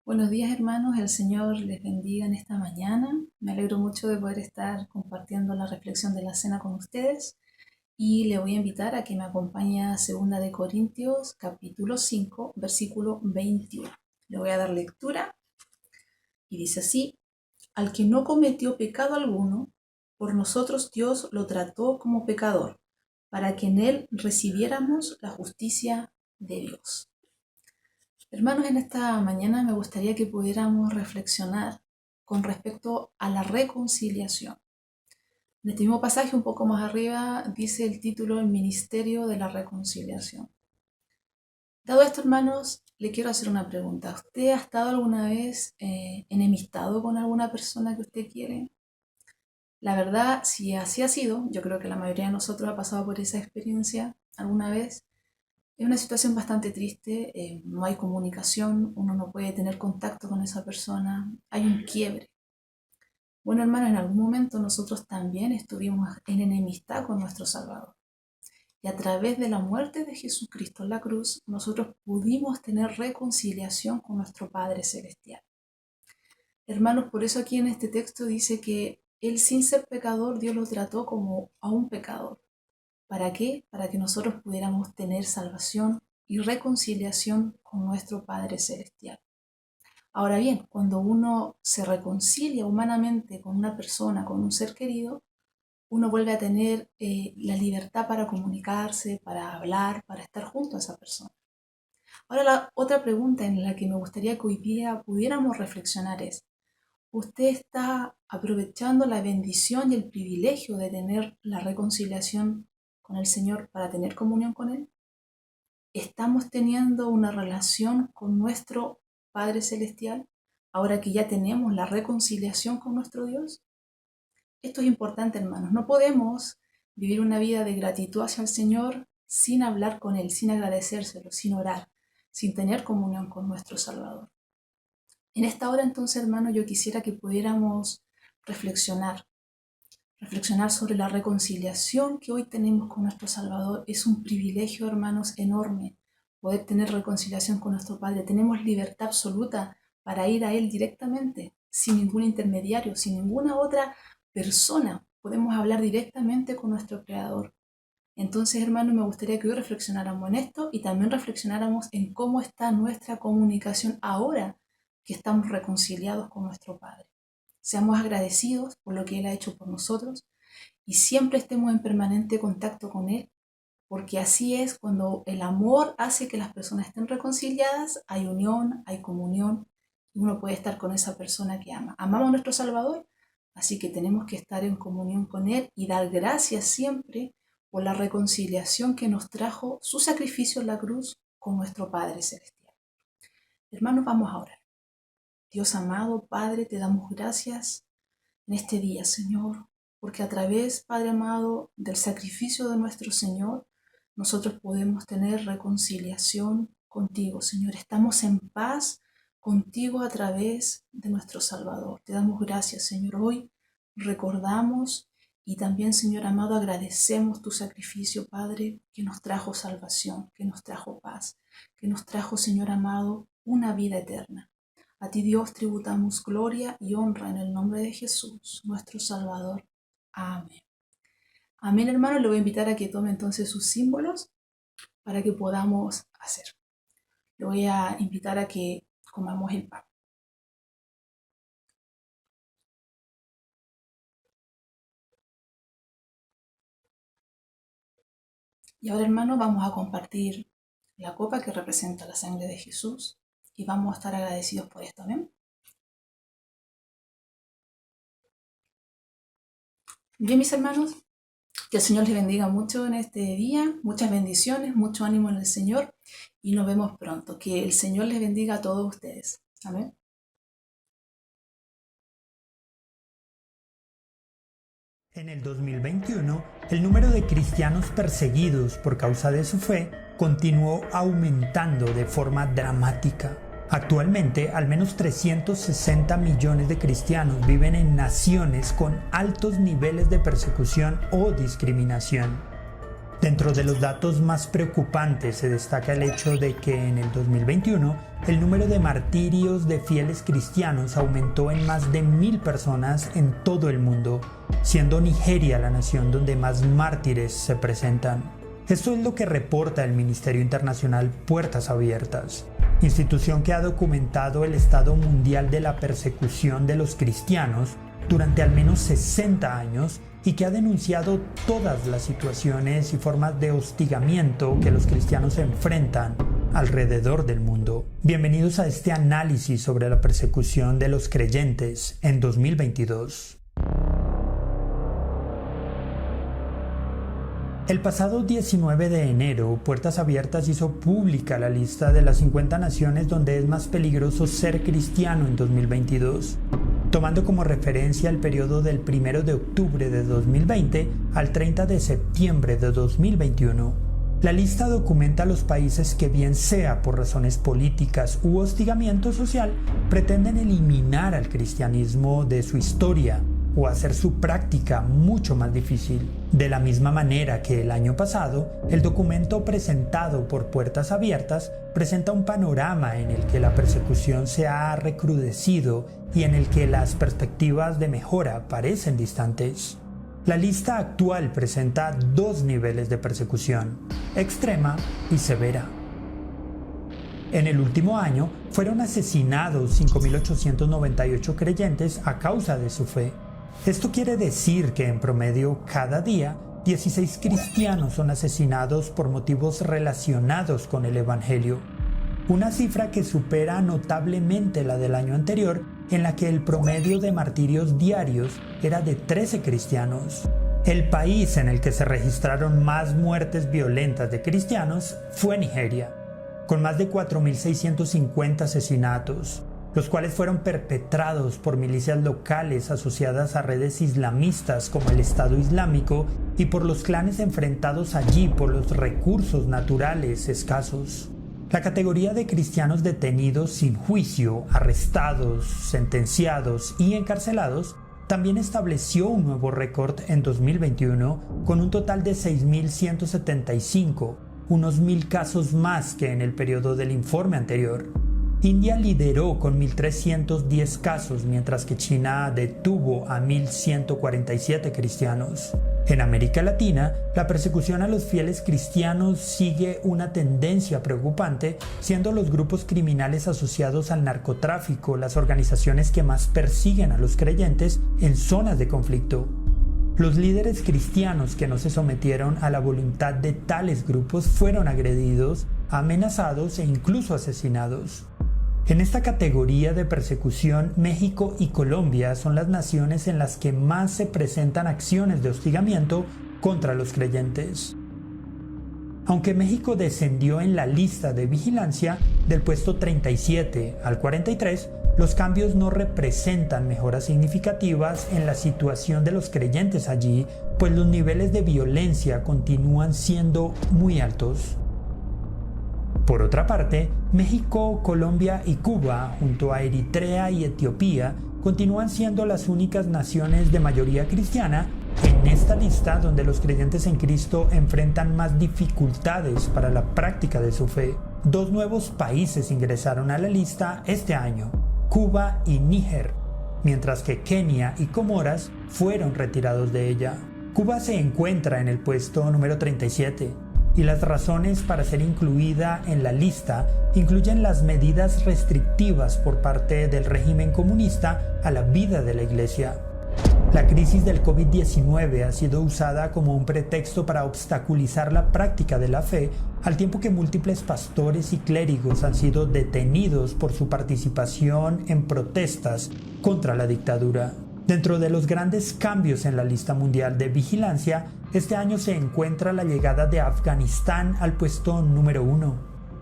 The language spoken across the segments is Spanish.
Buenos días hermanos, el Señor les bendiga en esta mañana. Me alegro mucho de poder estar compartiendo la reflexión de la cena con ustedes y le voy a invitar a que me acompañe a 2 Corintios capítulo 5 versículo 21. Le voy a dar lectura y dice así: al que no cometió pecado alguno, por nosotros Dios lo trató como pecador, para que en él recibiéramos la justicia de Dios. Hermanos, en esta mañana me gustaría que pudiéramos reflexionar con respecto a la reconciliación. En este mismo pasaje, un poco más arriba, dice el título El ministerio de la reconciliación. Dado esto, hermanos, le quiero hacer una pregunta. ¿Usted ha estado alguna vez enemistado con alguna persona que usted quiere? La verdad, si así ha sido, yo creo que la mayoría de nosotros ha pasado por esa experiencia alguna vez. Es una situación bastante triste, no hay comunicación, uno no puede tener contacto con esa persona, hay un quiebre. Bueno, hermano, en algún momento nosotros también estuvimos en enemistad con nuestro Salvador. Y a través de la muerte de Jesucristo en la cruz, nosotros pudimos tener reconciliación con nuestro Padre Celestial. Hermanos, por eso aquí en este texto dice que Él, sin ser pecador, Dios lo trató como a un pecador. ¿Para qué? Para que nosotros pudiéramos tener salvación y reconciliación con nuestro Padre Celestial. Ahora bien, cuando uno se reconcilia humanamente con una persona, con un ser querido, uno vuelve a tener la libertad para comunicarse, para hablar, para estar junto a esa persona. Ahora la otra pregunta en la que me gustaría que hoy día pudiéramos reflexionar es: ¿usted está aprovechando la bendición y el privilegio de tener la reconciliación con el Señor para tener comunión con Él? ¿Estamos teniendo una relación con nuestro Padre Celestial ahora que ya tenemos la reconciliación con nuestro Dios? Esto es importante, hermanos. No podemos vivir una vida de gratitud hacia el Señor sin hablar con Él, sin agradecérselo, sin orar, sin tener comunión con nuestro Salvador. En esta hora, entonces, hermano, yo quisiera que pudiéramos reflexionar sobre la reconciliación que hoy tenemos con nuestro Salvador. Es un privilegio, hermanos, enorme poder tener reconciliación con nuestro Padre. Tenemos libertad absoluta para ir a Él directamente, sin ningún intermediario, sin ninguna otra persona. Podemos hablar directamente con nuestro Creador. Entonces, hermanos, me gustaría que hoy reflexionáramos en esto y también reflexionáramos en cómo está nuestra comunicación ahora que estamos reconciliados con nuestro Padre. Seamos agradecidos por lo que Él ha hecho por nosotros y siempre estemos en permanente contacto con Él, porque así es cuando el amor hace que las personas estén reconciliadas, hay unión, hay comunión y uno puede estar con esa persona que ama. Amamos a nuestro Salvador, así que tenemos que estar en comunión con Él y dar gracias siempre por la reconciliación que nos trajo su sacrificio en la cruz con nuestro Padre Celestial. Hermanos, vamos a orar. Dios amado, Padre, te damos gracias en este día, Señor, porque a través, Padre amado, del sacrificio de nuestro Señor, nosotros podemos tener reconciliación contigo, Señor. Estamos en paz contigo a través de nuestro Salvador. Te damos gracias, Señor. Hoy recordamos y también, Señor amado, agradecemos tu sacrificio, Padre, que nos trajo salvación, que nos trajo paz, que nos trajo, Señor amado, una vida eterna. A ti, Dios, tributamos gloria y honra en el nombre de Jesús, nuestro Salvador. Amén. Amén, hermano. Le voy a invitar a que tome entonces sus símbolos para que podamos hacer. Le voy a invitar a que comamos el pan. Y ahora, hermano, vamos a compartir la copa que representa la sangre de Jesús y vamos a estar agradecidos por esto. ¿Amén? Bien, mis hermanos, que el Señor les bendiga mucho en este día, muchas bendiciones, mucho ánimo en el Señor y nos vemos pronto. Que el Señor les bendiga a todos ustedes. Amén. En el 2021, el número de cristianos perseguidos por causa de su fe continuó aumentando de forma dramática. Actualmente, al menos 360 millones de cristianos viven en naciones con altos niveles de persecución o discriminación. Dentro de los datos más preocupantes se destaca el hecho de que en el 2021 el número de martirios de fieles cristianos aumentó en más de 1.000 personas en todo el mundo, siendo Nigeria la nación donde más mártires se presentan. Esto es lo que reporta el Ministerio Internacional Puertas Abiertas, institución que ha documentado el estado mundial de la persecución de los cristianos durante al menos 60 años y que ha denunciado todas las situaciones y formas de hostigamiento que los cristianos enfrentan alrededor del mundo. Bienvenidos a este análisis sobre la persecución de los creyentes en 2022. El pasado 19 de enero, Puertas Abiertas hizo pública la lista de las 50 naciones donde es más peligroso ser cristiano en 2022, tomando como referencia el periodo del 1 de octubre de 2020 al 30 de septiembre de 2021. La lista documenta los países que, bien sea por razones políticas u hostigamiento social, pretenden eliminar al cristianismo de su historia o hacer su práctica mucho más difícil. De la misma manera que el año pasado, el documento presentado por Puertas Abiertas presenta un panorama en el que la persecución se ha recrudecido y en el que las perspectivas de mejora parecen distantes. La lista actual presenta dos niveles de persecución: extrema y severa. En el último año fueron asesinados 5.898 creyentes a causa de su fe. Esto quiere decir que en promedio cada día 16 cristianos son asesinados por motivos relacionados con el Evangelio, una cifra que supera notablemente la del año anterior, en la que el promedio de martirios diarios era de 13 cristianos. El país en el que se registraron más muertes violentas de cristianos fue Nigeria, con más de 4.650 asesinatos, los cuales fueron perpetrados por milicias locales asociadas a redes islamistas como el Estado Islámico y por los clanes enfrentados allí por los recursos naturales escasos. La categoría de cristianos detenidos sin juicio, arrestados, sentenciados y encarcelados también estableció un nuevo récord en 2021 con un total de 6.175, unos 1.000 casos más que en el periodo del informe anterior. India lideró con 1.310 casos, mientras que China detuvo a 1.147 cristianos. En América Latina, la persecución a los fieles cristianos sigue una tendencia preocupante, siendo los grupos criminales asociados al narcotráfico las organizaciones que más persiguen a los creyentes en zonas de conflicto. Los líderes cristianos que no se sometieron a la voluntad de tales grupos fueron agredidos, amenazados e incluso asesinados. En esta categoría de persecución, México y Colombia son las naciones en las que más se presentan acciones de hostigamiento contra los creyentes. Aunque México descendió en la lista de vigilancia del puesto 37 al 43, los cambios no representan mejoras significativas en la situación de los creyentes allí, pues los niveles de violencia continúan siendo muy altos. Por otra parte, México, Colombia y Cuba, junto a Eritrea y Etiopía, continúan siendo las únicas naciones de mayoría cristiana en esta lista donde los creyentes en Cristo enfrentan más dificultades para la práctica de su fe. Dos nuevos países ingresaron a la lista este año: Cuba y Níger, mientras que Kenia y Comoras fueron retirados de ella. Cuba se encuentra en el puesto número 37. Y las razones para ser incluida en la lista incluyen las medidas restrictivas por parte del régimen comunista a la vida de la Iglesia. La crisis del COVID-19 ha sido usada como un pretexto para obstaculizar la práctica de la fe, al tiempo que múltiples pastores y clérigos han sido detenidos por su participación en protestas contra la dictadura. Dentro de los grandes cambios en la lista mundial de vigilancia, este año se encuentra la llegada de Afganistán al puesto número 1,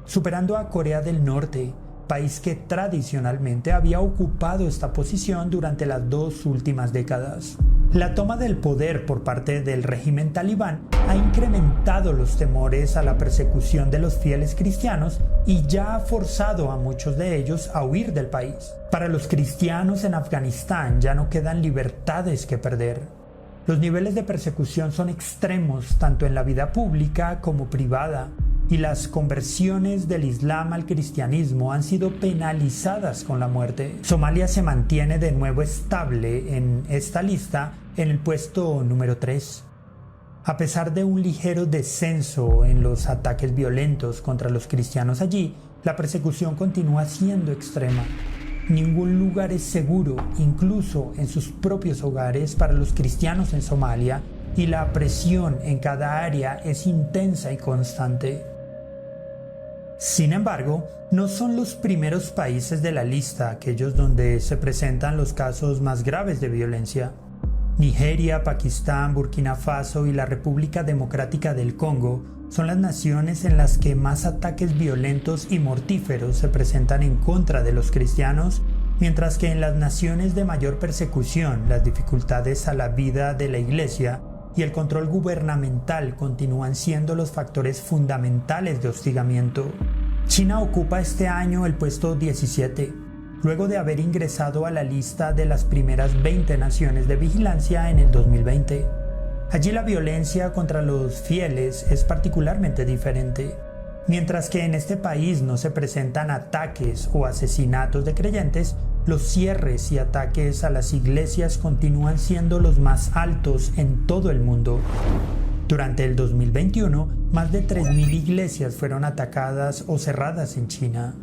superando a Corea del Norte, país que tradicionalmente había ocupado esta posición durante las dos últimas décadas. La toma del poder por parte del régimen talibán ha incrementado los temores a la persecución de los fieles cristianos y ya ha forzado a muchos de ellos a huir del país. Para los cristianos en Afganistán ya no quedan libertades que perder. Los niveles de persecución son extremos tanto en la vida pública como privada, y las conversiones del Islam al cristianismo han sido penalizadas con la muerte. Somalia se mantiene de nuevo estable en esta lista en el puesto número 3. A pesar de un ligero descenso en los ataques violentos contra los cristianos allí, la persecución continúa siendo extrema. Ningún lugar es seguro, incluso en sus propios hogares, para los cristianos en Somalia, y la presión en cada área es intensa y constante. Sin embargo, no son los primeros países de la lista aquellos donde se presentan los casos más graves de violencia. Nigeria, Pakistán, Burkina Faso y la República Democrática del Congo son las naciones en las que más ataques violentos y mortíferos se presentan en contra de los cristianos, mientras que en las naciones de mayor persecución las dificultades a la vida de la Iglesia y el control gubernamental continúan siendo los factores fundamentales de hostigamiento. China ocupa este año el puesto 17, luego de haber ingresado a la lista de las primeras 20 naciones de vigilancia en el 2020. Allí la violencia contra los fieles es particularmente diferente. Mientras que en este país no se presentan ataques o asesinatos de creyentes, los cierres y ataques a las iglesias continúan siendo los más altos en todo el mundo. Durante el 2021, más de 3.000 iglesias fueron atacadas o cerradas en China.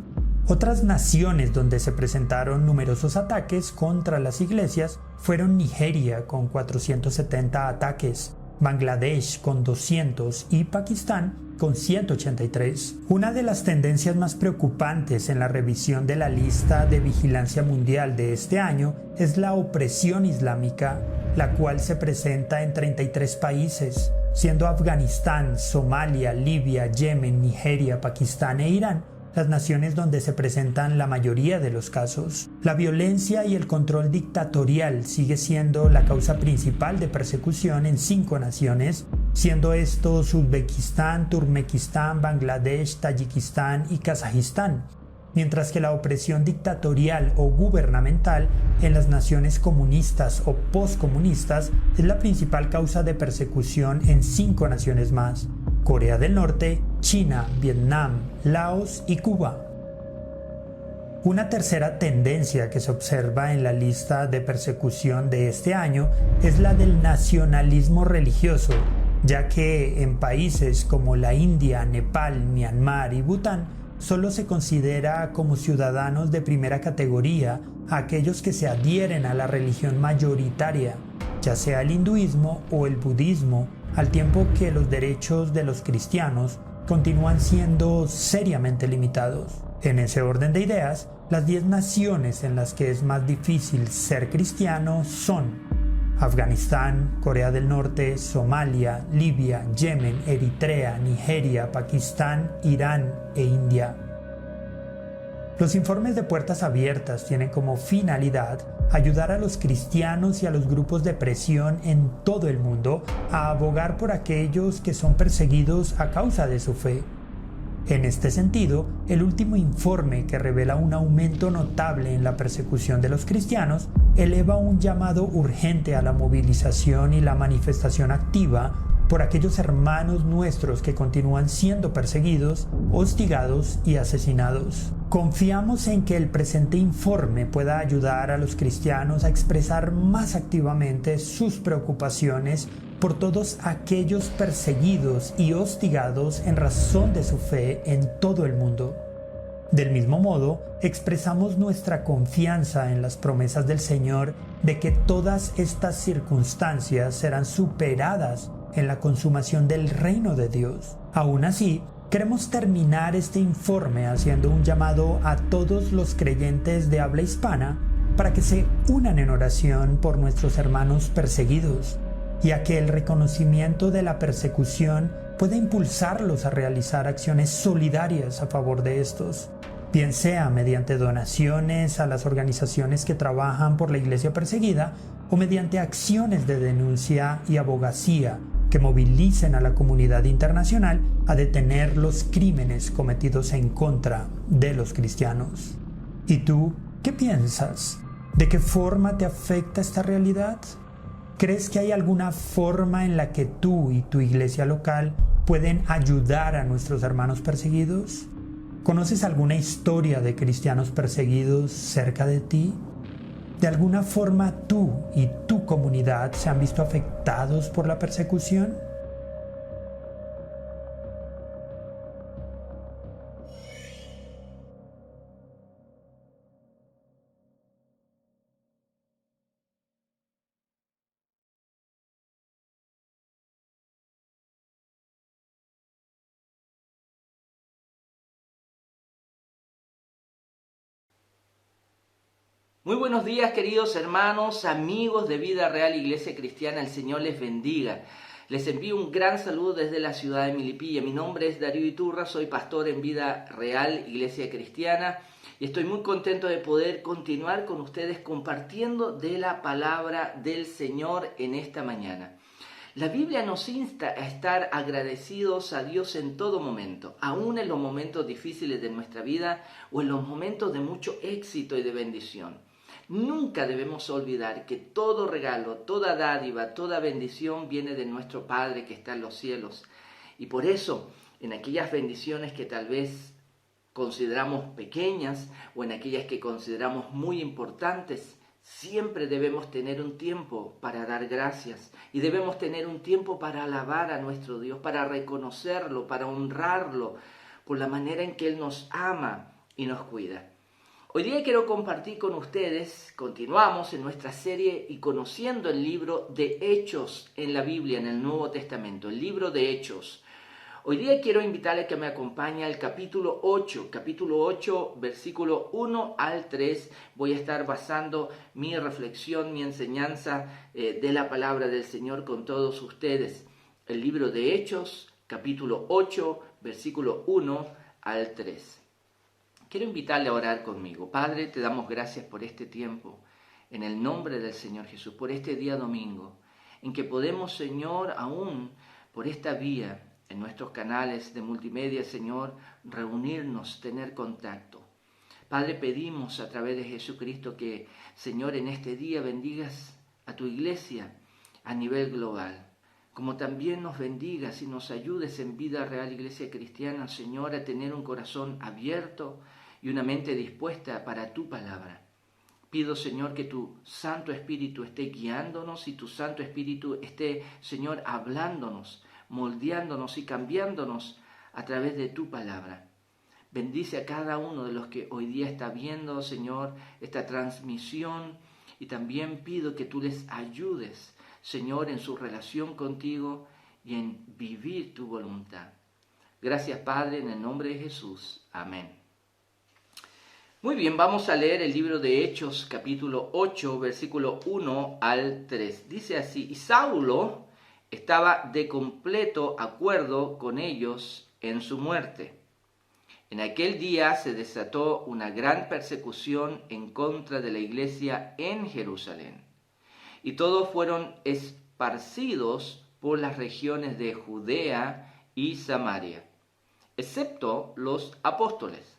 Otras naciones donde se presentaron numerosos ataques contra las iglesias fueron Nigeria con 470 ataques, Bangladesh con 200 y Pakistán con 183. Una de las tendencias más preocupantes en la revisión de la lista de vigilancia mundial de este año es la opresión islámica, la cual se presenta en 33 países, siendo Afganistán, Somalia, Libia, Yemen, Nigeria, Pakistán e Irán las naciones donde se presentan la mayoría de los casos. La violencia y el control dictatorial sigue siendo la causa principal de persecución en 5 naciones, siendo estos Uzbekistán, Turkmenistán, Bangladesh, Tayikistán y Kazajistán, mientras que la opresión dictatorial o gubernamental en las naciones comunistas o postcomunistas es la principal causa de persecución en 5 naciones más: Corea del Norte, China, Vietnam, Laos y Cuba. Una tercera tendencia que se observa en la lista de persecución de este año es la del nacionalismo religioso, ya que en países como la India, Nepal, Myanmar y Bután solo se considera como ciudadanos de primera categoría a aquellos que se adhieren a la religión mayoritaria, ya sea el hinduismo o el budismo, al tiempo que los derechos de los cristianos continúan siendo seriamente limitados. En ese orden de ideas, las 10 naciones en las que es más difícil ser cristiano son Afganistán, Corea del Norte, Somalia, Libia, Yemen, Eritrea, Nigeria, Pakistán, Irán e India. Los informes de Puertas Abiertas tienen como finalidad ayudar a los cristianos y a los grupos de presión en todo el mundo a abogar por aquellos que son perseguidos a causa de su fe. En este sentido, el último informe, que revela un aumento notable en la persecución de los cristianos, eleva un llamado urgente a la movilización y la manifestación activa por aquellos hermanos nuestros que continúan siendo perseguidos, hostigados y asesinados. Confiamos en que el presente informe pueda ayudar a los cristianos a expresar más activamente sus preocupaciones por todos aquellos perseguidos y hostigados en razón de su fe en todo el mundo. Del mismo modo, expresamos nuestra confianza en las promesas del Señor de que todas estas circunstancias serán superadas en la consumación del reino de Dios. Aún así, queremos terminar este informe haciendo un llamado a todos los creyentes de habla hispana para que se unan en oración por nuestros hermanos perseguidos, y a que el reconocimiento de la persecución pueda impulsarlos a realizar acciones solidarias a favor de estos, bien sea mediante donaciones a las organizaciones que trabajan por la iglesia perseguida o mediante acciones de denuncia y abogacía que movilicen a la comunidad internacional a detener los crímenes cometidos en contra de los cristianos. ¿Y tú qué piensas? ¿De qué forma te afecta esta realidad? ¿Crees que hay alguna forma en la que tú y tu iglesia local pueden ayudar a nuestros hermanos perseguidos? ¿Conoces alguna historia de cristianos perseguidos cerca de ti? ¿De alguna forma tú y tu comunidad se han visto afectados por la persecución? Muy buenos días, queridos hermanos, amigos de Vida Real Iglesia Cristiana. El Señor les bendiga. Les envío un gran saludo desde la ciudad de Milipilla. Mi nombre es Darío Iturra, soy pastor en Vida Real Iglesia Cristiana y estoy muy contento de poder continuar con ustedes compartiendo de la palabra del Señor en esta mañana. La Biblia nos insta a estar agradecidos a Dios en todo momento, aún en los momentos difíciles de nuestra vida o en los momentos de mucho éxito y de bendición. Nunca debemos olvidar que todo regalo, toda dádiva, toda bendición viene de nuestro Padre que está en los cielos. Y por eso, en aquellas bendiciones que tal vez consideramos pequeñas o en aquellas que consideramos muy importantes, siempre debemos tener un tiempo para dar gracias y debemos tener un tiempo para alabar a nuestro Dios, para reconocerlo, para honrarlo por la manera en que Él nos ama y nos cuida. Hoy día quiero compartir con ustedes, continuamos en nuestra serie y conociendo el libro de Hechos en la Biblia, en el Nuevo Testamento, el libro de Hechos. Hoy día quiero invitarle a que me acompañe al capítulo 8, versículo 1 al 3. Voy a estar basando mi reflexión, mi enseñanza de la palabra del Señor con todos ustedes. El libro de Hechos, capítulo 8, versículo 1 al 3. Quiero invitarle a orar conmigo. Padre, te damos gracias por este tiempo, en el nombre del Señor Jesús, por este día domingo, en que podemos, Señor, aún por esta vía, en nuestros canales de multimedia, Señor, reunirnos, tener contacto. Padre, pedimos a través de Jesucristo que, Señor, en este día bendigas a tu iglesia a nivel global, como también nos bendigas y nos ayudes en Vida Real Iglesia Cristiana, Señor, a tener un corazón abierto y una mente dispuesta para tu palabra. Pido, Señor, que tu Santo Espíritu esté guiándonos y tu Santo Espíritu esté, Señor, hablándonos, moldeándonos y cambiándonos a través de tu palabra. Bendice a cada uno de los que hoy día está viendo, Señor, esta transmisión y también pido que tú les ayudes, Señor, en su relación contigo y en vivir tu voluntad. Gracias, Padre, en el nombre de Jesús. Amén. Muy bien, vamos a leer el libro de Hechos, capítulo 8, versículo 1 al 3. Dice así: y Saulo estaba de completo acuerdo con ellos en su muerte. En aquel día se desató una gran persecución en contra de la iglesia en Jerusalén, y todos fueron esparcidos por las regiones de Judea y Samaria, excepto los apóstoles.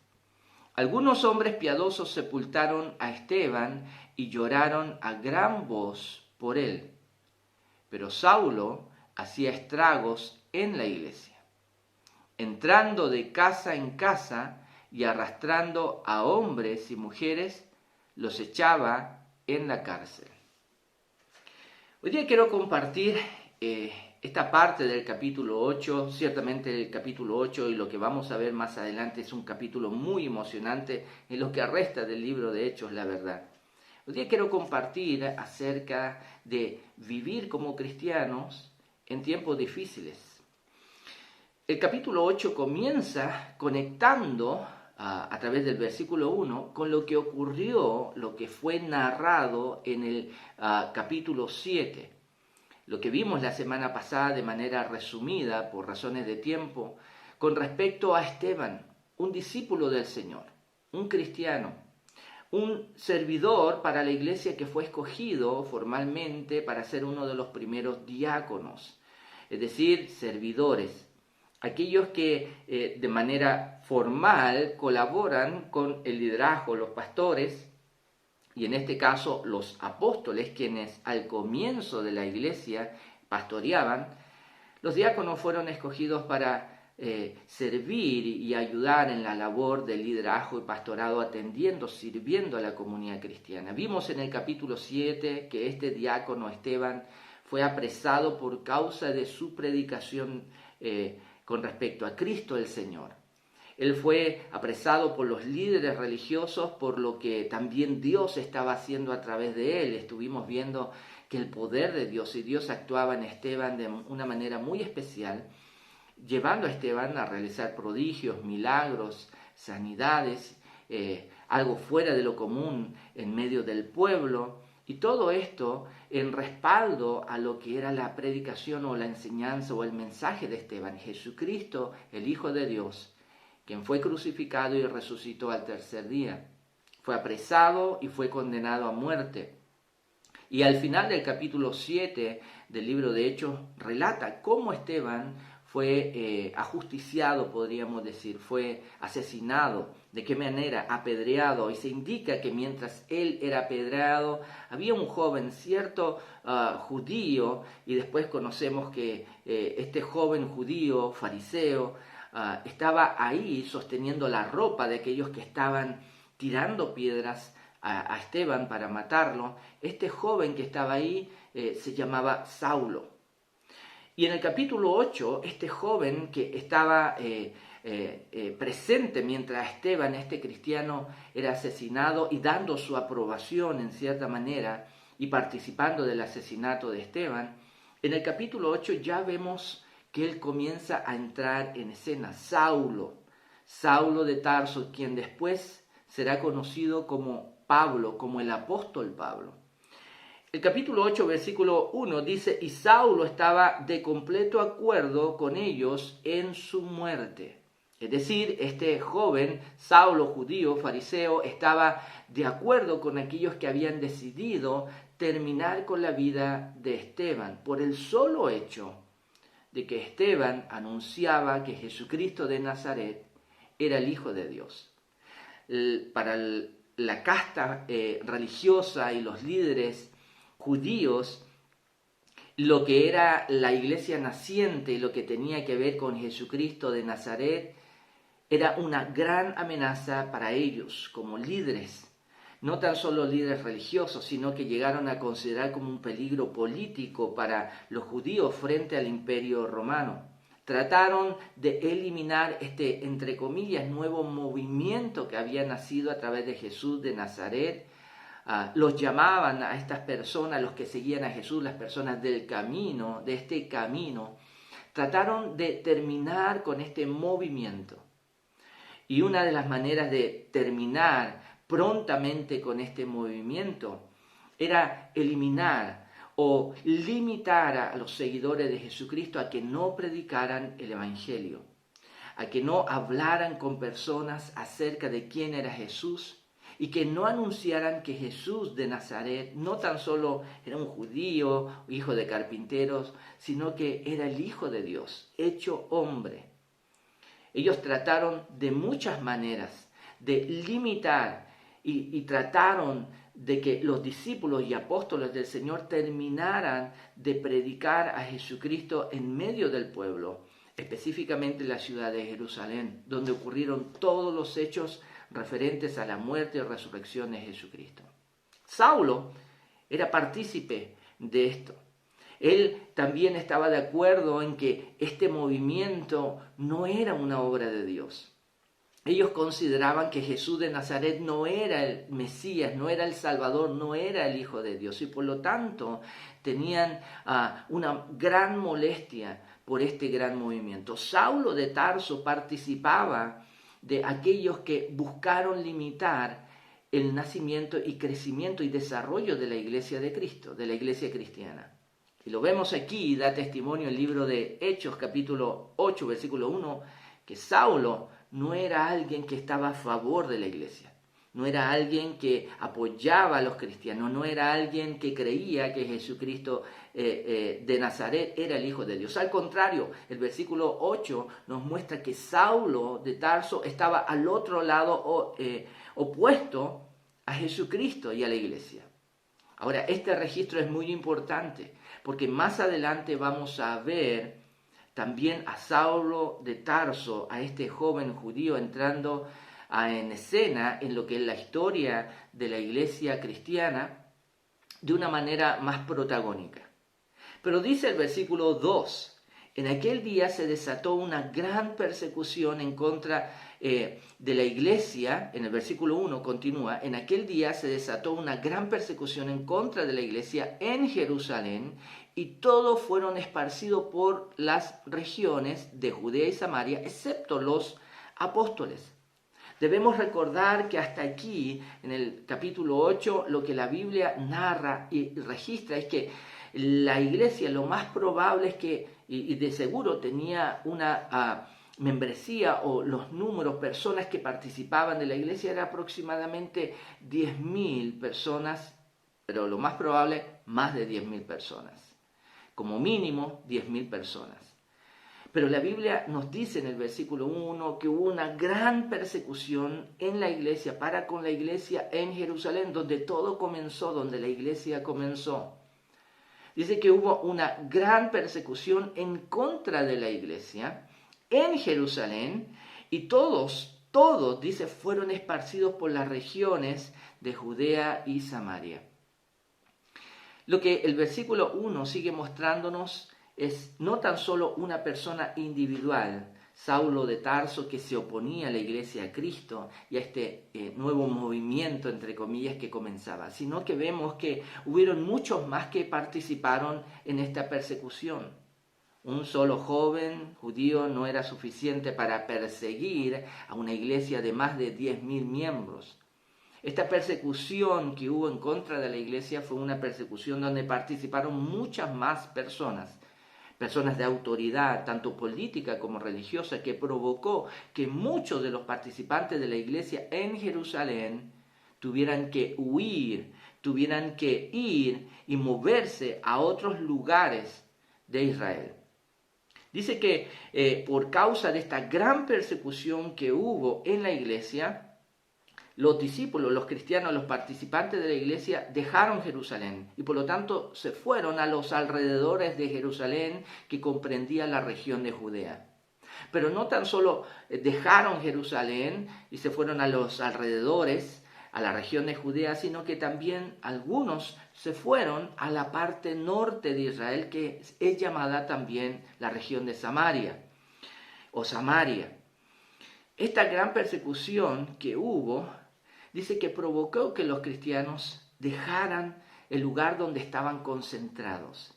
Algunos hombres piadosos sepultaron a Esteban y lloraron a gran voz por él. Pero Saulo hacía estragos en la iglesia, entrando de casa en casa y arrastrando a hombres y mujeres, los echaba en la cárcel. Hoy día quiero compartir esta parte del capítulo 8, ciertamente el capítulo 8 y lo que vamos a ver más adelante es un capítulo muy emocionante en lo que resta del libro de Hechos, la verdad. Hoy día quiero compartir acerca de vivir como cristianos en tiempos difíciles. El capítulo 8 comienza conectando a través del versículo 1 con lo que ocurrió, lo que fue narrado en el capítulo 7. Lo que vimos la semana pasada de manera resumida, por razones de tiempo, con respecto a Esteban, un discípulo del Señor, un cristiano, un servidor para la iglesia que fue escogido formalmente para ser uno de los primeros diáconos, es decir, servidores, aquellos que de manera formal colaboran con el liderazgo, los pastores, y en este caso los apóstoles, quienes al comienzo de la iglesia pastoreaban, los diáconos fueron escogidos para servir y ayudar en la labor de liderazgo y pastorado, atendiendo, sirviendo a la comunidad cristiana. Vimos en el capítulo 7 que este diácono Esteban fue apresado por causa de su predicación con respecto a Cristo el Señor. Él fue apresado por los líderes religiosos por lo que también Dios estaba haciendo a través de él. Estuvimos viendo que el poder de Dios y Dios actuaba en Esteban de una manera muy especial, llevando a Esteban a realizar prodigios, milagros, sanidades, algo fuera de lo común en medio del pueblo, y todo esto en respaldo a lo que era la predicación o la enseñanza o el mensaje de Esteban, Jesucristo, el Hijo de Dios, quien fue crucificado y resucitó al tercer día. Fue apresado y fue condenado a muerte. Y al final del capítulo 7 del libro de Hechos relata cómo Esteban fue ajusticiado, podríamos decir, fue asesinado, de qué manera, apedreado, y se indica que mientras él era apedreado, había un joven, cierto judío, y después conocemos que este joven judío, fariseo, estaba ahí sosteniendo la ropa de aquellos que estaban tirando piedras a Esteban para matarlo. Este joven que estaba ahí se llamaba Saulo. Y en el capítulo 8, este joven que estaba presente mientras Esteban, este cristiano, era asesinado y dando su aprobación en cierta manera y participando del asesinato de Esteban, en el capítulo 8 ya vemos que él comienza a entrar en escena. Saulo de Tarso, quien después será conocido como Pablo, como el apóstol Pablo. El capítulo 8, versículo 1 dice: y Saulo estaba de completo acuerdo con ellos en su muerte. Es decir, este joven, Saulo, judío, fariseo, estaba de acuerdo con aquellos que habían decidido terminar con la vida de Esteban, por el solo hecho de que Esteban anunciaba que Jesucristo de Nazaret era el Hijo de Dios. Para la casta religiosa y los líderes judíos, lo que era la iglesia naciente y lo que tenía que ver con Jesucristo de Nazaret era una gran amenaza para ellos como líderes. No tan solo líderes religiosos, sino que llegaron a considerar como un peligro político para los judíos frente al imperio romano. Trataron de eliminar este, entre comillas, nuevo movimiento que había nacido a través de Jesús de Nazaret. Los llamaban a estas personas, los que seguían a Jesús, las personas del camino, de este camino. Trataron de terminar con este movimiento. Y una de las maneras de terminar prontamente con este movimiento era eliminar o limitar a los seguidores de Jesucristo a que no predicaran el Evangelio, a que no hablaran con personas acerca de quién era Jesús y que no anunciaran que Jesús de Nazaret no tan solo era un judío, hijo de carpinteros, sino que era el Hijo de Dios, hecho hombre. Ellos trataron de muchas maneras de limitar y trataron de que los discípulos y apóstoles del Señor terminaran de predicar a Jesucristo en medio del pueblo, específicamente en la ciudad de Jerusalén, donde ocurrieron todos los hechos referentes a la muerte y resurrección de Jesucristo. Saulo era partícipe de esto. Él también estaba de acuerdo en que este movimiento no era una obra de Dios. Ellos consideraban que Jesús de Nazaret no era el Mesías, no era el Salvador, no era el Hijo de Dios. Y por lo tanto tenían una gran molestia por este gran movimiento. Saulo de Tarso participaba de aquellos que buscaron limitar el nacimiento y crecimiento y desarrollo de la iglesia de Cristo, de la iglesia cristiana. Y lo vemos aquí, da testimonio el libro de Hechos, capítulo 8, versículo 1, que Saulo no era alguien que estaba a favor de la iglesia, no era alguien que apoyaba a los cristianos, no era alguien que creía que Jesucristo de Nazaret era el Hijo de Dios. Al contrario, el versículo 8 nos muestra que Saulo de Tarso estaba al otro lado opuesto a Jesucristo y a la iglesia. Ahora, este registro es muy importante porque más adelante vamos a ver también a Saulo de Tarso, a este joven judío entrando en escena en lo que es la historia de la iglesia cristiana de una manera más protagónica. Pero dice el versículo 2, en aquel día se desató una gran persecución en contra de la iglesia. En el versículo 1 continúa, en aquel día se desató una gran persecución en contra de la iglesia en Jerusalén, y todos fueron esparcidos por las regiones de Judea y Samaria, excepto los apóstoles. Debemos recordar que hasta aquí, en el capítulo 8, lo que la Biblia narra y registra es que la iglesia lo más probable es que, y de seguro tenía una membresía o los números, personas que participaban de la iglesia, era aproximadamente 10.000 personas, pero lo más probable, más de 10.000 personas. Como mínimo, 10.000 personas. Pero la Biblia nos dice en el versículo 1 que hubo una gran persecución en la iglesia, para con la iglesia en Jerusalén, donde todo comenzó, donde la iglesia comenzó. Dice que hubo una gran persecución en contra de la iglesia en Jerusalén, y todos, dice, fueron esparcidos por las regiones de Judea y Samaria. Lo que el versículo 1 sigue mostrándonos es no tan solo una persona individual, Saulo de Tarso, que se oponía a la iglesia a Cristo y a este nuevo movimiento, entre comillas, que comenzaba, sino que vemos que hubieron muchos más que participaron en esta persecución. Un solo joven judío no era suficiente para perseguir a una iglesia de más de 10.000 miembros. Esta persecución que hubo en contra de la iglesia fue una persecución donde participaron muchas más personas de autoridad, tanto política como religiosa, que provocó que muchos de los participantes de la iglesia en Jerusalén tuvieran que huir, tuvieran que ir y moverse a otros lugares de Israel. Dice que por causa de esta gran persecución que hubo en la iglesia, los discípulos, los cristianos, los participantes de la iglesia dejaron Jerusalén y por lo tanto se fueron a los alrededores de Jerusalén, que comprendía la región de Judea. Pero no tan solo dejaron Jerusalén y se fueron a los alrededores, a la región de Judea, sino que también algunos se fueron a la parte norte de Israel, que es llamada también la región de Samaria o Samaria. Esta gran persecución que hubo, dice que provocó que los cristianos dejaran el lugar donde estaban concentrados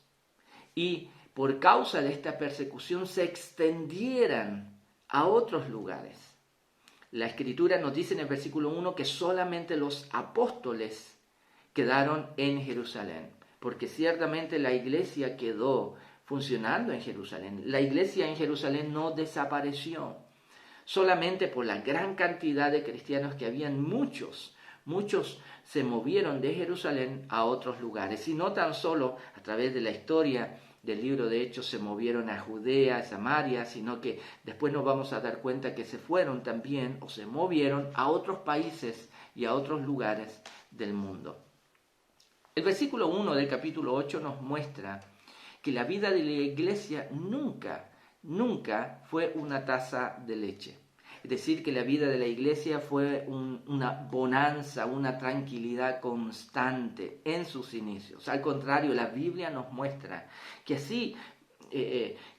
y por causa de esta persecución se extendieran a otros lugares. La Escritura nos dice en el versículo 1 que solamente los apóstoles quedaron en Jerusalén, porque ciertamente la iglesia quedó funcionando en Jerusalén. La iglesia en Jerusalén no desapareció. Solamente por la gran cantidad de cristianos que habían, muchos se movieron de Jerusalén a otros lugares. Y no tan solo a través de la historia del libro de Hechos se movieron a Judea, a Samaria, sino que después nos vamos a dar cuenta que se fueron también o se movieron a otros países y a otros lugares del mundo. El versículo 1 del capítulo 8 nos muestra que la vida de la iglesia nunca fue una taza de leche. Es decir, que la vida de la iglesia fue una bonanza, una tranquilidad constante en sus inicios. Al contrario, la Biblia nos muestra que así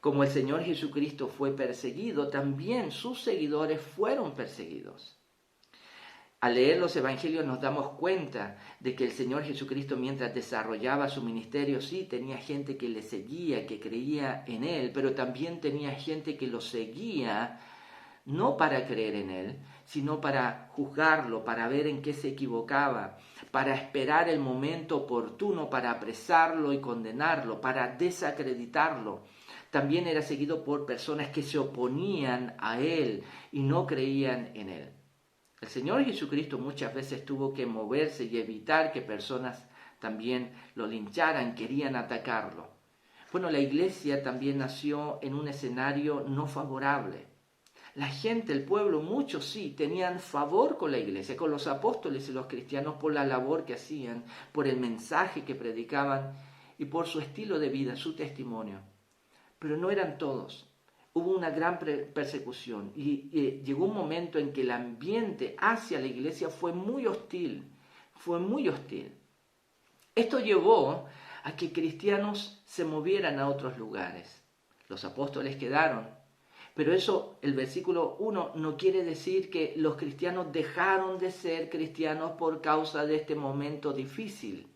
como el Señor Jesucristo fue perseguido, también sus seguidores fueron perseguidos. Al leer los evangelios nos damos cuenta de que el Señor Jesucristo, mientras desarrollaba su ministerio, sí tenía gente que le seguía, que creía en Él, pero también tenía gente que lo seguía no para creer en Él, sino para juzgarlo, para ver en qué se equivocaba, para esperar el momento oportuno para apresarlo y condenarlo, para desacreditarlo. También era seguido por personas que se oponían a Él y no creían en Él. El Señor Jesucristo muchas veces tuvo que moverse y evitar que personas también lo lincharan, querían atacarlo. Bueno, la iglesia también nació en un escenario no favorable. La gente, el pueblo, muchos sí, tenían favor con la iglesia, con los apóstoles y los cristianos por la labor que hacían, por el mensaje que predicaban y por su estilo de vida, su testimonio. Pero no eran todos. Hubo una gran persecución y llegó un momento en que el ambiente hacia la iglesia fue muy hostil, fue muy hostil. Esto llevó a que cristianos se movieran a otros lugares. Los apóstoles quedaron, pero eso, el versículo 1, no quiere decir que los cristianos dejaron de ser cristianos por causa de este momento difícil.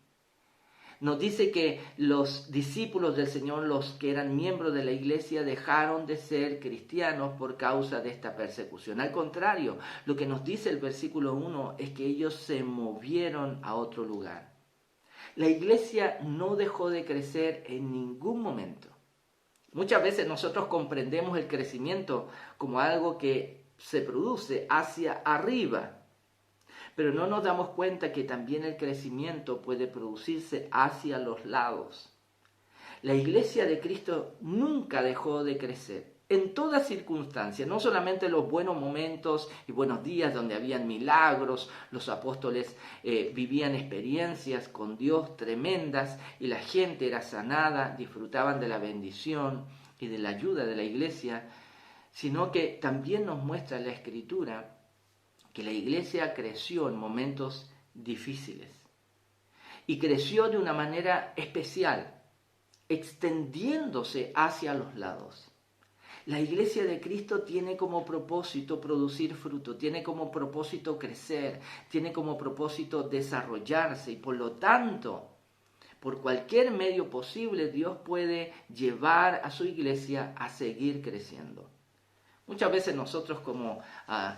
Nos dice que los discípulos del Señor, los que eran miembros de la iglesia, dejaron de ser cristianos por causa de esta persecución. Al contrario, lo que nos dice el versículo 1 es que ellos se movieron a otro lugar. La iglesia no dejó de crecer en ningún momento. Muchas veces nosotros comprendemos el crecimiento como algo que se produce hacia arriba, pero no nos damos cuenta que también el crecimiento puede producirse hacia los lados. La iglesia de Cristo nunca dejó de crecer, en todas circunstancias, no solamente en los buenos momentos y buenos días donde habían milagros, los apóstoles vivían experiencias con Dios tremendas y la gente era sanada, disfrutaban de la bendición y de la ayuda de la iglesia, sino que también nos muestra la Escritura que la iglesia creció en momentos difíciles y creció de una manera especial, extendiéndose hacia los lados. La iglesia de Cristo tiene como propósito producir fruto, tiene como propósito crecer, tiene como propósito desarrollarse y por lo tanto, por cualquier medio posible, Dios puede llevar a su iglesia a seguir creciendo. Muchas veces nosotros como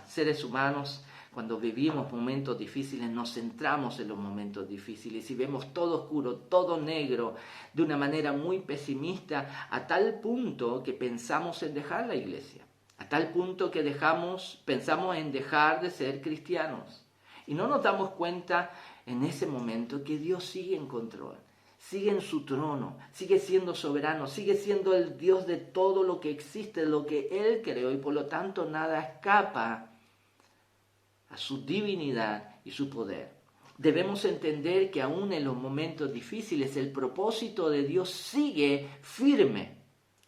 seres humanos, cuando vivimos momentos difíciles, nos centramos en los momentos difíciles y vemos todo oscuro, todo negro, de una manera muy pesimista, a tal punto que pensamos en dejar la iglesia, a tal punto que pensamos en dejar de ser cristianos. Y no nos damos cuenta en ese momento que Dios sigue en control. Sigue en su trono, sigue siendo soberano, sigue siendo el Dios de todo lo que existe, lo que Él creó y por lo tanto nada escapa a su divinidad y su poder. Debemos entender que aún en los momentos difíciles el propósito de Dios sigue firme.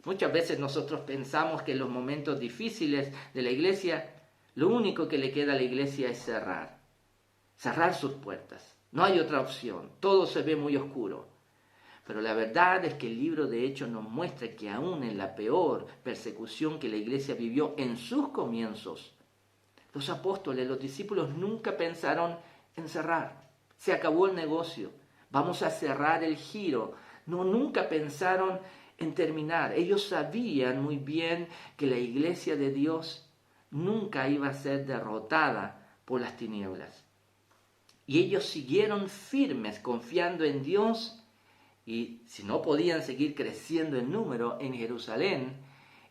Muchas veces nosotros pensamos que en los momentos difíciles de la iglesia, lo único que le queda a la iglesia es cerrar sus puertas. No hay otra opción, todo se ve muy oscuro. Pero la verdad es que el libro de Hechos nos muestra que aún en la peor persecución que la iglesia vivió en sus comienzos, los apóstoles, los discípulos nunca pensaron en cerrar. Se acabó el negocio, vamos a cerrar el giro. No, nunca pensaron en terminar. Ellos sabían muy bien que la iglesia de Dios nunca iba a ser derrotada por las tinieblas. Y ellos siguieron firmes, confiando en Dios. Y si no podían seguir creciendo en número en Jerusalén,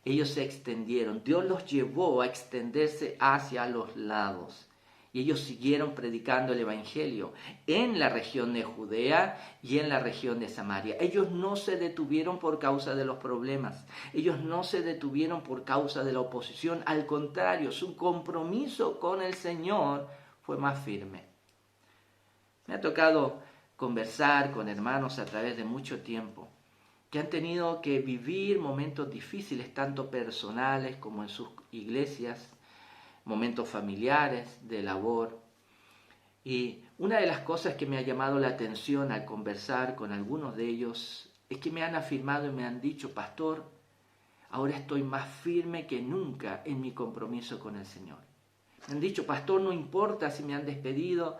ellos se extendieron. Dios los llevó a extenderse hacia los lados. Y ellos siguieron predicando el Evangelio en la región de Judea y en la región de Samaria. Ellos no se detuvieron por causa de los problemas. Ellos no se detuvieron por causa de la oposición. Al contrario, su compromiso con el Señor fue más firme. Me ha tocado conversar con hermanos a través de mucho tiempo que han tenido que vivir momentos difíciles, tanto personales como en sus iglesias, momentos familiares, de labor. Y una de las cosas que me ha llamado la atención al conversar con algunos de ellos es que me han afirmado y me han dicho: pastor, ahora estoy más firme que nunca en mi compromiso con el Señor. Me han dicho: pastor, no importa si me han despedido,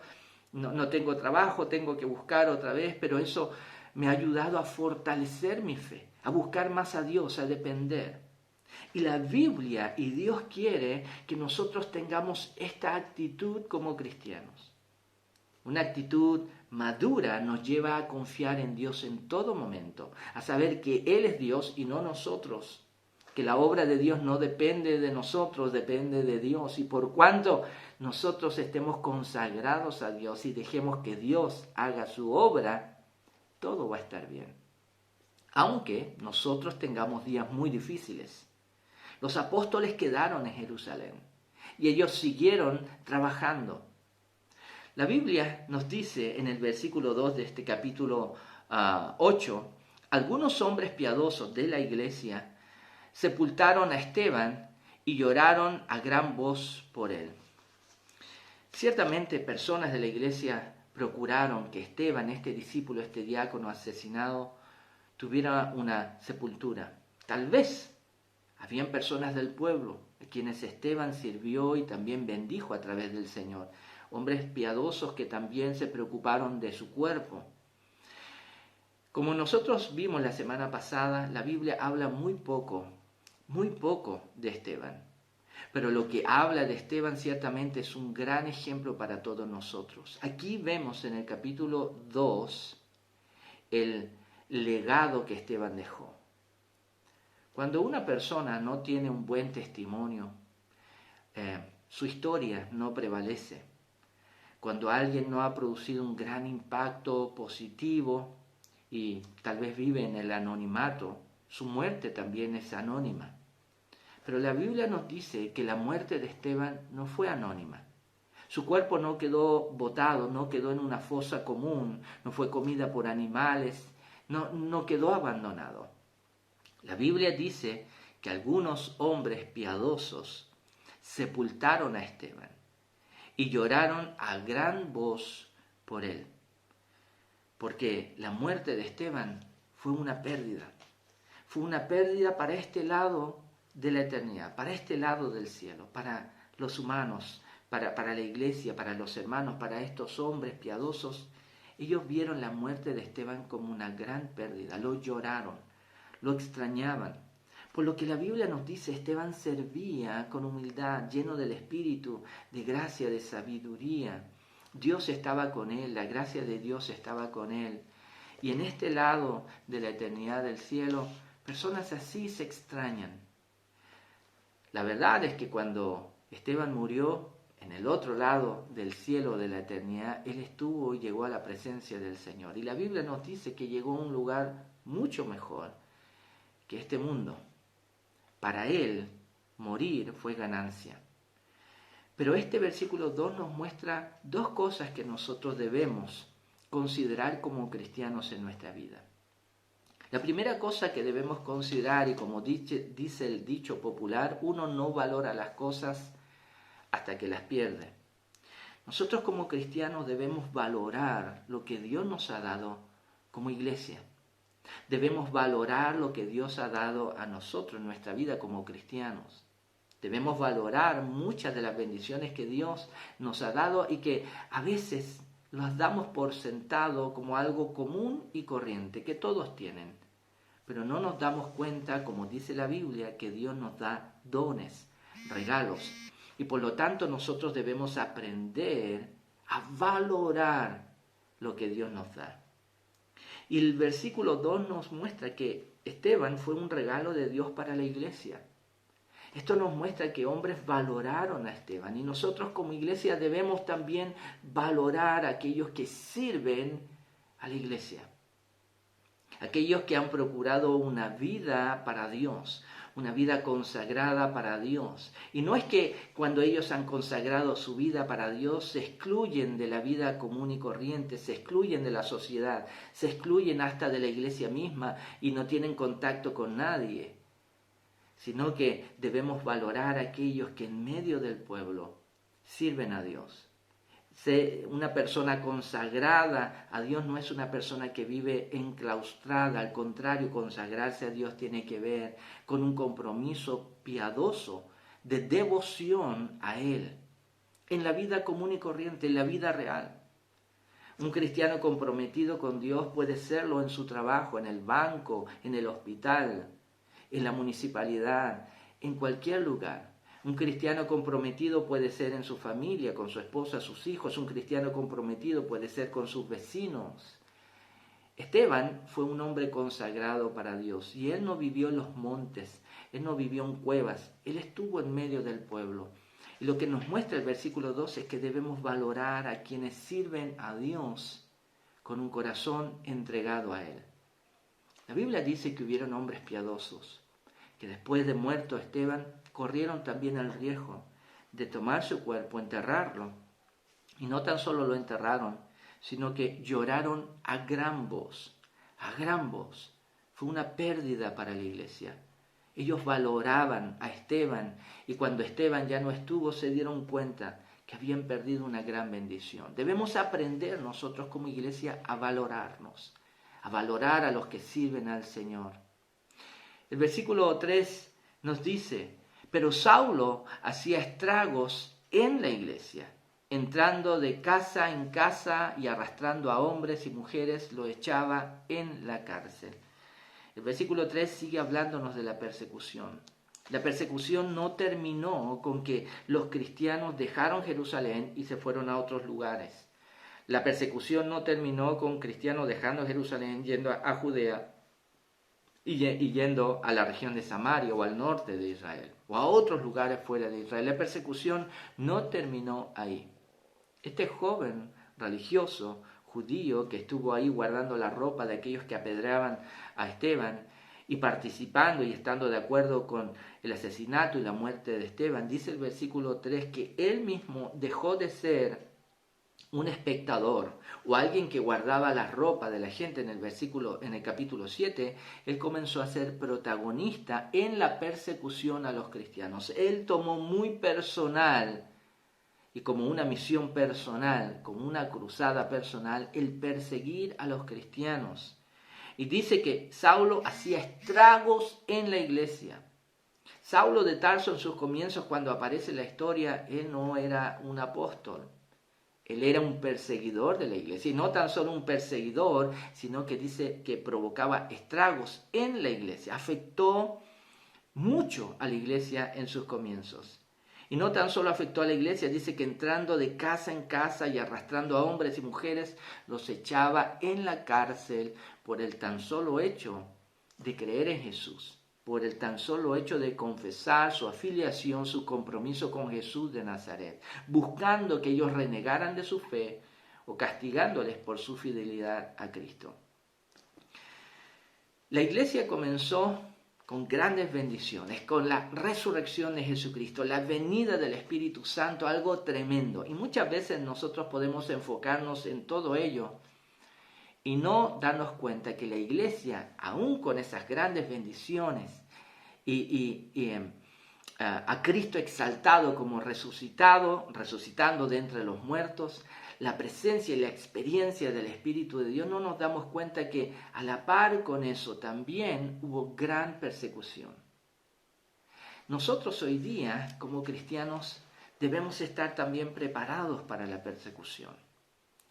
no tengo trabajo, tengo que buscar otra vez, pero eso me ha ayudado a fortalecer mi fe, a buscar más a Dios, a depender. Y la Biblia y Dios quiere que nosotros tengamos esta actitud como cristianos. Una actitud madura nos lleva a confiar en Dios en todo momento, a saber que Él es Dios y no nosotros, que la obra de Dios no depende de nosotros, depende de Dios. Y por cuanto nosotros estemos consagrados a Dios y dejemos que Dios haga su obra, todo va a estar bien. Aunque nosotros tengamos días muy difíciles. Los apóstoles quedaron en Jerusalén y ellos siguieron trabajando. La Biblia nos dice en el versículo 2 de este capítulo 8, algunos hombres piadosos de la iglesia sepultaron a Esteban y lloraron a gran voz por él. Ciertamente personas de la iglesia procuraron que Esteban, este discípulo, este diácono asesinado, tuviera una sepultura. Tal vez habían personas del pueblo a quienes Esteban sirvió y también bendijo a través del Señor. Hombres piadosos que también se preocuparon de su cuerpo. Como nosotros vimos la semana pasada, la Biblia habla muy poco de Esteban. Pero lo que habla de Esteban ciertamente es un gran ejemplo para todos nosotros. Aquí vemos en el capítulo 2 el legado que Esteban dejó. Cuando una persona no tiene un buen testimonio, su historia no prevalece. Cuando alguien no ha producido un gran impacto positivo y tal vez vive en el anonimato, su muerte también es anónima. Pero la Biblia nos dice que la muerte de Esteban no fue anónima. Su cuerpo no quedó botado, no quedó en una fosa común, no fue comida por animales, no quedó abandonado. La Biblia dice que algunos hombres piadosos sepultaron a Esteban y lloraron a gran voz por él. Porque la muerte de Esteban fue una pérdida. Fue una pérdida para este lado de la eternidad, para este lado del cielo, para los humanos, para la iglesia, para los hermanos, para estos hombres piadosos. Ellos vieron la muerte de Esteban como una gran pérdida, lo lloraron, lo extrañaban. Por lo que la Biblia nos dice, Esteban servía con humildad, lleno del Espíritu, de gracia, de sabiduría. Dios estaba con él, la gracia de Dios estaba con él. Y en este lado de la eternidad del cielo, personas así se extrañan. La verdad es que cuando Esteban murió, en el otro lado del cielo de la eternidad, él estuvo y llegó a la presencia del Señor. Y la Biblia nos dice que llegó a un lugar mucho mejor que este mundo. Para él, morir fue ganancia. Pero este versículo 2 nos muestra dos cosas que nosotros debemos considerar como cristianos en nuestra vida. La primera cosa que debemos considerar, y como dice el dicho popular, uno no valora las cosas hasta que las pierde. Nosotros como cristianos debemos valorar lo que Dios nos ha dado como iglesia. Debemos valorar lo que Dios ha dado a nosotros en nuestra vida como cristianos. Debemos valorar muchas de las bendiciones que Dios nos ha dado y que a veces las damos por sentado como algo común y corriente, que todos tienen. Pero no nos damos cuenta, como dice la Biblia, que Dios nos da dones, regalos. Y por lo tanto nosotros debemos aprender a valorar lo que Dios nos da. Y el versículo 2 nos muestra que Esteban fue un regalo de Dios para la iglesia. Esto nos muestra que hombres valoraron a Esteban y nosotros como iglesia debemos también valorar a aquellos que sirven a la iglesia. Aquellos que han procurado una vida para Dios, una vida consagrada para Dios. Y no es que cuando ellos han consagrado su vida para Dios se excluyen de la vida común y corriente, se excluyen de la sociedad, se excluyen hasta de la iglesia misma y no tienen contacto con nadie, sino que debemos valorar a aquellos que en medio del pueblo sirven a Dios. Una persona consagrada a Dios no es una persona que vive enclaustrada, al contrario, consagrarse a Dios tiene que ver con un compromiso piadoso de devoción a Él, en la vida común y corriente, en la vida real. Un cristiano comprometido con Dios puede serlo en su trabajo, en el banco, en el hospital, en la municipalidad, en cualquier lugar. Un cristiano comprometido puede ser en su familia, con su esposa, sus hijos. Un cristiano comprometido puede ser con sus vecinos. Esteban fue un hombre consagrado para Dios y él no vivió en los montes, él no vivió en cuevas, él estuvo en medio del pueblo. Y lo que nos muestra el versículo 2 es que debemos valorar a quienes sirven a Dios con un corazón entregado a Él. La Biblia dice que hubieron hombres piadosos, que después de muerto Esteban, corrieron también el riesgo de tomar su cuerpo, enterrarlo. Y no tan solo lo enterraron, sino que lloraron a gran voz, a gran voz. Fue una pérdida para la iglesia. Ellos valoraban a Esteban y cuando Esteban ya no estuvo se dieron cuenta que habían perdido una gran bendición. Debemos aprender nosotros como iglesia a valorarnos, a valorar a los que sirven al Señor. El versículo 3 nos dice, pero Saulo hacía estragos en la iglesia, entrando de casa en casa y arrastrando a hombres y mujeres, lo echaba en la cárcel. El versículo 3 sigue hablándonos de la persecución. La persecución no terminó con que los cristianos dejaron Jerusalén y se fueron a otros lugares. La persecución no terminó con cristianos dejando Jerusalén, yendo a Judea y yendo a la región de Samaria o al norte de Israel o a otros lugares fuera de Israel. La persecución no terminó ahí. Este joven religioso judío que estuvo ahí guardando la ropa de aquellos que apedreaban a Esteban y participando y estando de acuerdo con el asesinato y la muerte de Esteban, dice el versículo 3 que él mismo dejó de ser un espectador o alguien que guardaba la ropa de la gente en el capítulo 7, él comenzó a ser protagonista en la persecución a los cristianos. Él tomó muy personal y como una misión personal, como una cruzada personal, el perseguir a los cristianos. Y dice que Saulo hacía estragos en la iglesia. Saulo de Tarso en sus comienzos, cuando aparece la historia, él no era un apóstol. Él era un perseguidor de la iglesia. Y no tan solo un perseguidor, sino que dice que provocaba estragos en la iglesia. Afectó mucho a la iglesia en sus comienzos. Y no tan solo afectó a la iglesia, dice que entrando de casa en casa y arrastrando a hombres y mujeres, los echaba en la cárcel por el tan solo hecho de creer en Jesús, por el tan solo hecho de confesar su afiliación, su compromiso con Jesús de Nazaret, buscando que ellos renegaran de su fe o castigándoles por su fidelidad a Cristo. La iglesia comenzó con grandes bendiciones, con la resurrección de Jesucristo, la venida del Espíritu Santo, algo tremendo. Y muchas veces nosotros podemos enfocarnos en todo ello y no darnos cuenta que la iglesia, aún con esas grandes bendiciones a Cristo exaltado como resucitando de entre los muertos, la presencia y la experiencia del Espíritu de Dios, no nos damos cuenta que a la par con eso también hubo gran persecución. Nosotros hoy día, como cristianos, debemos estar también preparados para la persecución.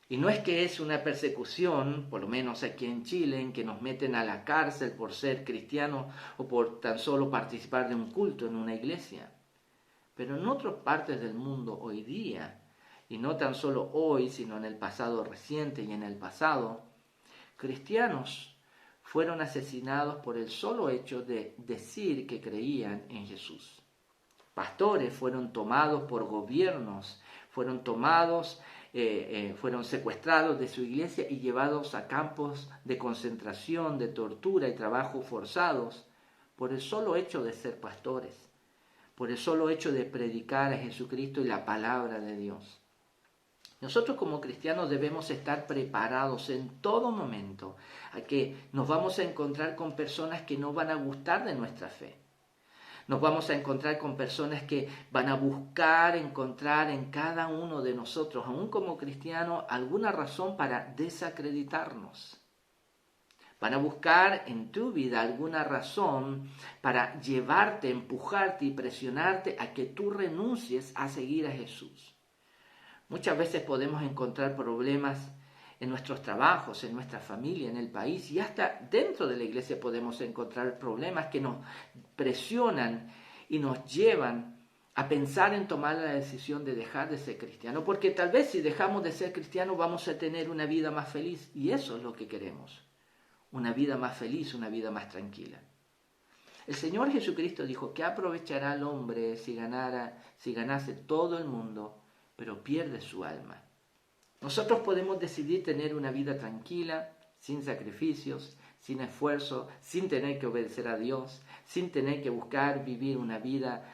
Y no es que es una persecución, por lo menos aquí en Chile, en que nos meten a la cárcel por ser cristianos o por tan solo participar de un culto en una iglesia. Pero en otras partes del mundo hoy día, y no tan solo hoy, sino en el pasado reciente y en el pasado, cristianos fueron asesinados por el solo hecho de decir que creían en Jesús. Pastores fueron tomados por gobiernos, fueron secuestrados de su iglesia y llevados a campos de concentración, de tortura y trabajo forzados por el solo hecho de ser pastores, por el solo hecho de predicar a Jesucristo y la palabra de Dios. Nosotros como cristianos debemos estar preparados en todo momento a que nos vamos a encontrar con personas que no van a gustar de nuestra fe. Nos vamos a encontrar con personas que van a buscar encontrar en cada uno de nosotros, aún como cristianos, alguna razón para desacreditarnos. Van a buscar en tu vida alguna razón para llevarte, empujarte y presionarte a que tú renuncies a seguir a Jesús. Muchas veces podemos encontrar problemas en nuestros trabajos, en nuestra familia, en el país y hasta dentro de la iglesia podemos encontrar problemas que nos presionan y nos llevan a pensar en tomar la decisión de dejar de ser cristiano, porque tal vez si dejamos de ser cristianos vamos a tener una vida más feliz y eso es lo que queremos, una vida más feliz, una vida más tranquila. El Señor Jesucristo dijo: ¿qué aprovechará el hombre si ganase todo el mundo, pero pierde su alma? Nosotros podemos decidir tener una vida tranquila, sin sacrificios, sin esfuerzo, sin tener que obedecer a Dios, sin tener que buscar vivir una vida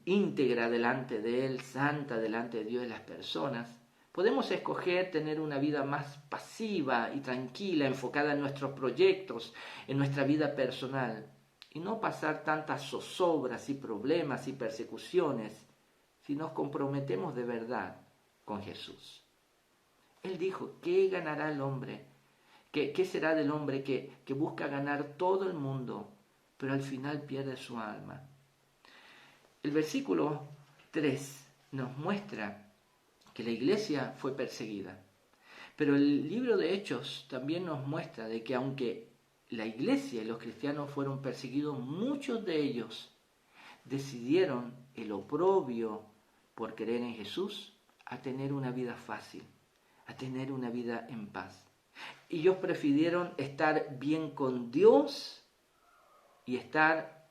íntegra delante de Él, santa delante de Dios y las personas. Podemos escoger tener una vida más pasiva y tranquila, enfocada en nuestros proyectos, en nuestra vida personal, y no pasar tantas zozobras y problemas y persecuciones si nos comprometemos de verdad con Jesús. Él dijo, ¿qué ganará el hombre? ¿Qué será del hombre que busca ganar todo el mundo, pero al final pierde su alma? El versículo 3 nos muestra que la iglesia fue perseguida. Pero el libro de Hechos también nos muestra de que aunque la iglesia y los cristianos fueron perseguidos, muchos de ellos decidieron el oprobio por creer en Jesús a tener una vida fácil, a tener una vida en paz. Ellos prefirieron estar bien con Dios y estar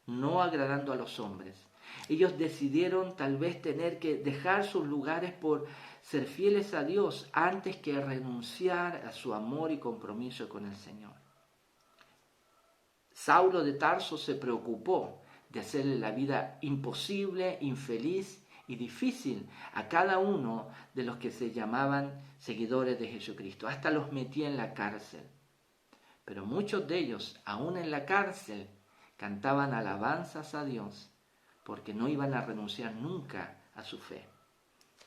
no agradando a los hombres. Ellos decidieron tal vez tener que dejar sus lugares por ser fieles a Dios antes que renunciar a su amor y compromiso con el Señor. Saulo de Tarso se preocupó de hacerle la vida imposible, infeliz y difícil a cada uno de los que se llamaban seguidores de Jesucristo. Hasta los metía en la cárcel. Pero muchos de ellos, aún en la cárcel, cantaban alabanzas a Dios porque no iban a renunciar nunca a su fe.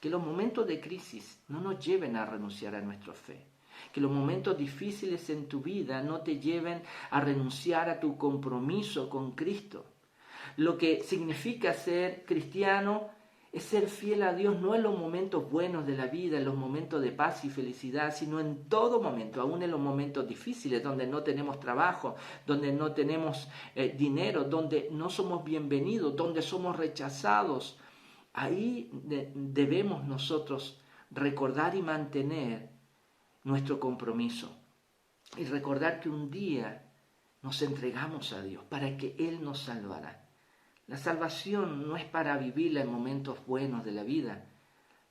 Que los momentos de crisis no nos lleven a renunciar a nuestra fe. Que los momentos difíciles en tu vida no te lleven a renunciar a tu compromiso con Cristo. Lo que significa ser cristiano es ser fiel a Dios, no en los momentos buenos de la vida, en los momentos de paz y felicidad, sino en todo momento, aún en los momentos difíciles, donde no tenemos trabajo, donde no tenemos dinero, donde no somos bienvenidos, donde somos rechazados. Ahí debemos nosotros recordar y mantener nuestro compromiso y recordar que un día nos entregamos a Dios para que Él nos salvará. La salvación no es para vivirla en momentos buenos de la vida.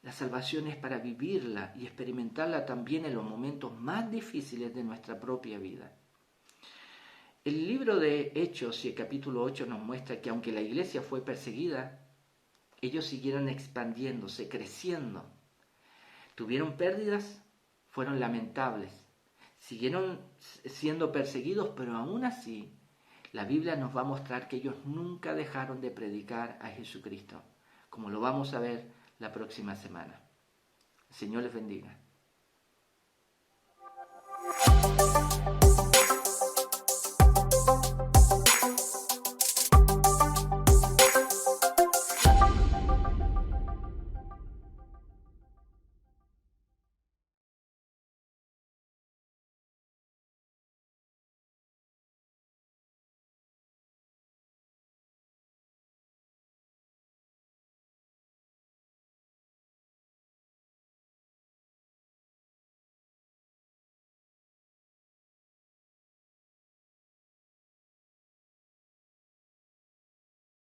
La salvación es para vivirla y experimentarla también en los momentos más difíciles de nuestra propia vida. El libro de Hechos y el capítulo 8 nos muestra que aunque la iglesia fue perseguida, ellos siguieron expandiéndose, creciendo. Tuvieron pérdidas, fueron lamentables. Siguieron siendo perseguidos, pero aún así, la Biblia nos va a mostrar que ellos nunca dejaron de predicar a Jesucristo, como lo vamos a ver la próxima semana. El Señor les bendiga.